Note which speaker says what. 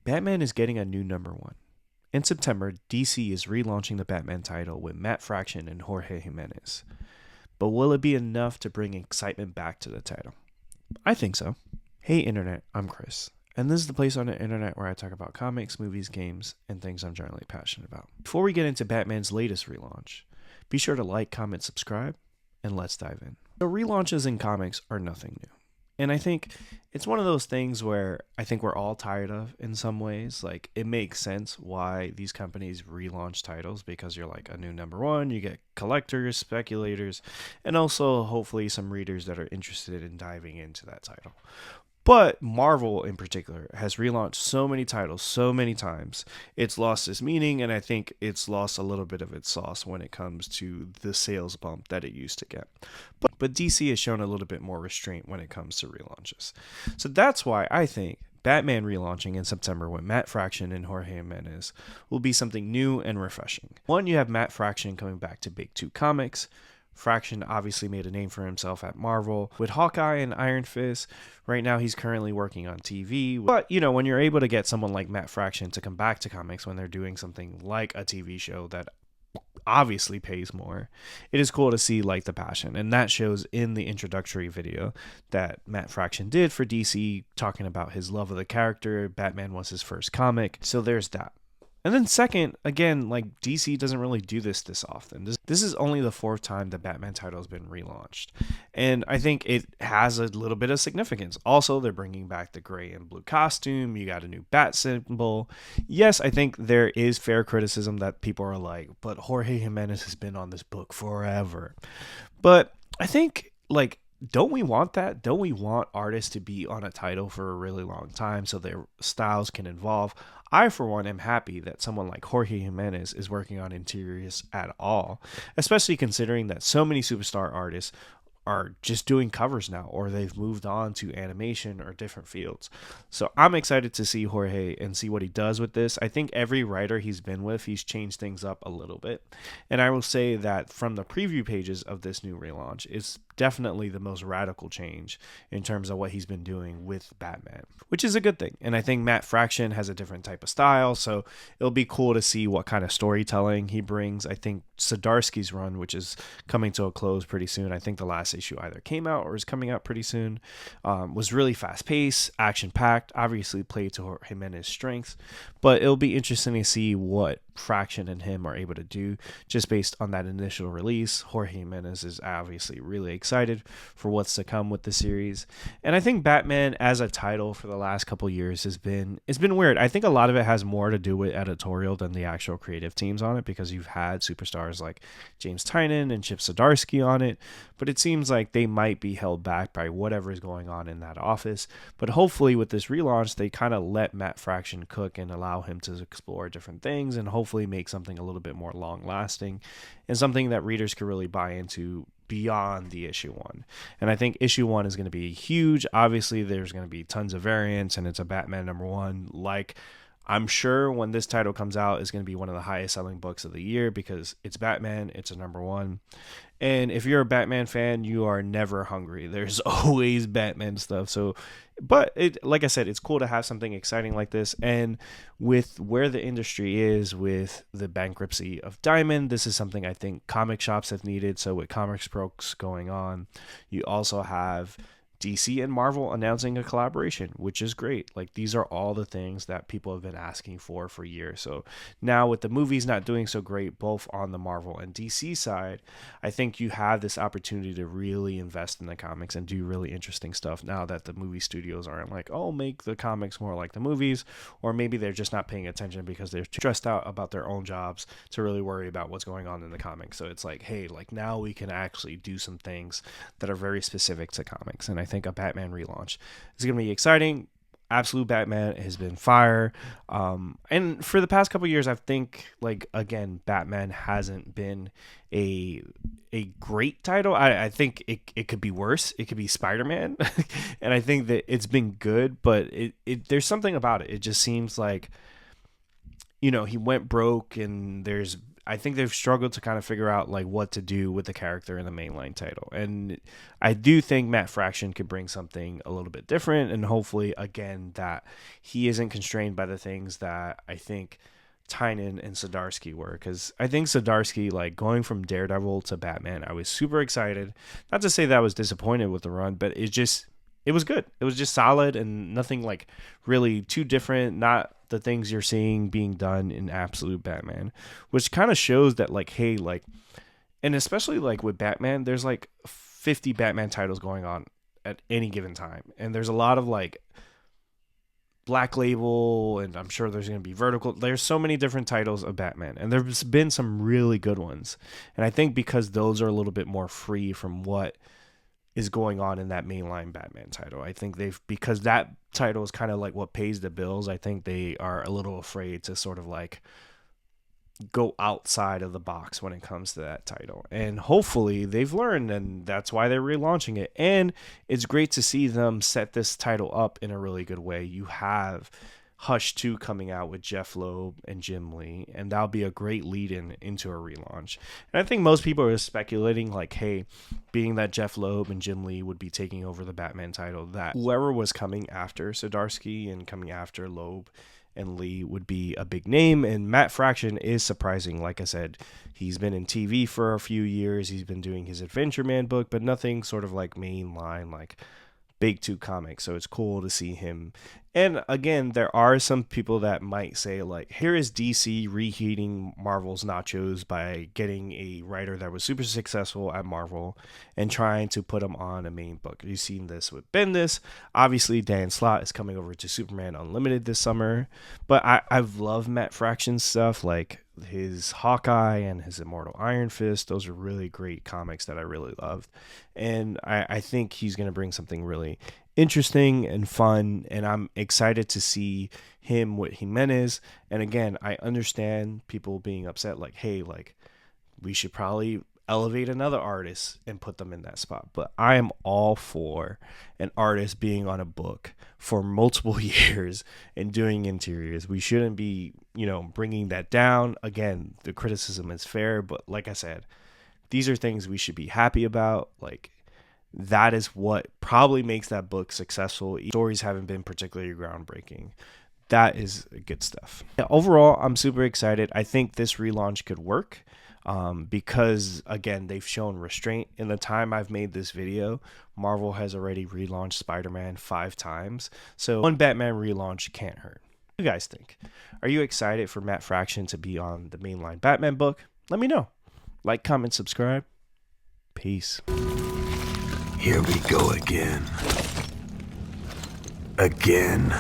Speaker 1: Batman is getting a new number one. In September, DC is relaunching the Batman title with Matt Fraction and Jorge Jimenez. But will it be enough to bring excitement back to the title? I think so. Hey Internet, I'm Chris, and this is the place on the internet where I talk about comics, movies, games, and things I'm generally passionate about. Before we get into Batman's latest relaunch, be sure to like, comment, subscribe, and let's dive in. So relaunches in comics are nothing new. And I think it's one of those things where I think we're all tired of in some ways. Like, it makes sense why these companies relaunch titles, because you're like a new number one, you get collectors, speculators, and also hopefully some readers that are interested in diving into that title. But Marvel in particular has relaunched so many titles so many times. It's lost its meaning, and I think it's lost a little bit of its sauce when it comes to the sales bump that it used to get. But DC has shown a little bit more restraint when it comes to relaunches. So that's why I think Batman relaunching in September with Matt Fraction and Jorge Jimenez will be something new and refreshing. One, you have Matt Fraction coming back to Big Two Comics. Fraction obviously made a name for himself at Marvel with Hawkeye and Iron Fist. Right now he's currently working on TV. But, when you're able to get someone like Matt Fraction to come back to comics when they're doing something like a TV show that obviously pays more, it is cool to see like the passion. And that shows in the introductory video that Matt Fraction did for DC, talking about his love of the character. Batman was his first comic. So there's that. And then second, again, like DC doesn't really do this often. This is only the fourth time the Batman title has been relaunched. And I think it has a little bit of significance. Also, they're bringing back the gray and blue costume. You got a new bat symbol. Yes, I think there is fair criticism that people are like, but Jorge Jimenez has been on this book forever. But I think, like, don't we want that? Don't we want artists to be on a title for a really long time so their styles can evolve? I, for one, am happy that someone like Jorge Jimenez is working on interiors at all, especially considering that so many superstar artists are just doing covers now, or they've moved on to animation or different fields. So I'm excited to see Jorge and see what he does with this. I think every writer he's been with, he's changed things up a little bit. And I will say that from the preview pages of this new relaunch, it's definitely the most radical change in terms of what he's been doing with Batman, which is a good thing. And I think Matt Fraction has a different type of style, so it'll be cool to see what kind of storytelling he brings. I think Zdarsky's run, which is coming to a close pretty soon, I think the last issue either came out or is coming out pretty soon, was really fast-paced, action-packed, obviously played to Jimenez's strengths, but it'll be interesting to see what Fraction and him are able to do just based on that initial release. Jorge Jimenez is obviously really excited for what's to come with the series, and I think Batman as a title for the last couple years it's been weird. I think a lot of it has more to do with editorial than the actual creative teams on it, because you've had superstars like James Tynion and Chip Zdarsky on it, but it seems like they might be held back by whatever is going on in that office. But hopefully with this relaunch, they kind of let Matt Fraction cook and allow him to explore different things and hopefully make something a little bit more long lasting and something that readers could really buy into beyond the issue one. And I think issue one is going to be huge. Obviously there's going to be tons of variants, and it's a Batman number one. Like, I'm sure when this title comes out, it's going to be one of the highest selling books of the year because it's Batman, it's a number one. And if you're a Batman fan, you are never hungry. There's always Batman stuff. So, but like I said, it's cool to have something exciting like this. And with where the industry is with the bankruptcy of Diamond, this is something I think comic shops have needed. So with Comics Pros going on, you also have DC and Marvel announcing a collaboration, which is great. Like, these are all the things that people have been asking for years. So now with the movies not doing so great, both on the Marvel and DC side, I think you have this opportunity to really invest in the comics and do really interesting stuff now that the movie studios aren't like, oh, make the comics more like the movies, or maybe they're just not paying attention because they're too stressed out about their own jobs to really worry about what's going on in the comics. So it's like, hey, like now we can actually do some things that are very specific to comics. And I think a Batman relaunch is going to be exciting. Absolute Batman has been fire. And for the past couple years, I think, like, again, Batman hasn't been a great title. I think it could be worse. It could be Spider-Man. And I think that it's been good, but there's something about it. It just seems like, he went broke, and there's I think they've struggled to kind of figure out like what to do with the character in the mainline title. And I do think Matt Fraction could bring something a little bit different, and hopefully again that he isn't constrained by the things that I think Tynan and Zdarsky were, because I think Zdarsky, like going from Daredevil to Batman, I was super excited. Not to say that I was disappointed with the run, but it was good. It was just solid and nothing like really too different. Not the things you're seeing being done in Absolute Batman, which kind of shows that like, hey, like, and especially like with Batman, there's like 50 Batman titles going on at any given time, and there's a lot of like Black Label, and I'm sure there's going to be Vertical. There's so many different titles of Batman, and there's been some really good ones. And I think because those are a little bit more free from what is going on in that mainline Batman title, I think because that title is kind of like what pays the bills, I think they are a little afraid to sort of like go outside of the box when it comes to that title. And hopefully they've learned, and that's why they're relaunching it. And it's great to see them set this title up in a really good way. You have Hush 2 coming out with Jeff Loeb and Jim Lee, and that'll be a great lead-in into a relaunch. And I think most people are speculating like, hey, being that Jeff Loeb and Jim Lee would be taking over the Batman title, that whoever was coming after Zdarsky and coming after Loeb and Lee would be a big name. And Matt Fraction is surprising. Like I said, he's been in TV for a few years. He's been doing his Adventure Man book, but nothing sort of like mainline, like big two comics. So it's cool to see him. And again, there are some people that might say like, here is DC reheating Marvel's nachos by getting a writer that was super successful at Marvel and trying to put him on a main book. You've seen this with Bendis. Obviously, Dan Slott is coming over to Superman Unlimited this summer. But I've loved Matt Fraction's stuff, like his Hawkeye and his Immortal Iron Fist. Those are really great comics that I really loved. And I think he's going to bring something really interesting and fun, and I'm excited to see him with Jimenez. And again, I understand people being upset like, hey, like we should probably elevate another artist and put them in that spot. But I am all for an artist being on a book for multiple years and doing interiors. We shouldn't be, bringing that down. Again, the criticism is fair, but like I said, these are things we should be happy about. Like, that is what probably makes that book successful. Stories haven't been particularly groundbreaking. That is good stuff. Yeah, overall, I'm super excited. I think this relaunch could work because, again, they've shown restraint. In the time I've made this video, Marvel has already relaunched Spider-Man 5 times. So one Batman relaunch can't hurt. What do you guys think? Are you excited for Matt Fraction to be on the mainline Batman book? Let me know. Like, comment, subscribe. Peace.
Speaker 2: Here we go again. Again.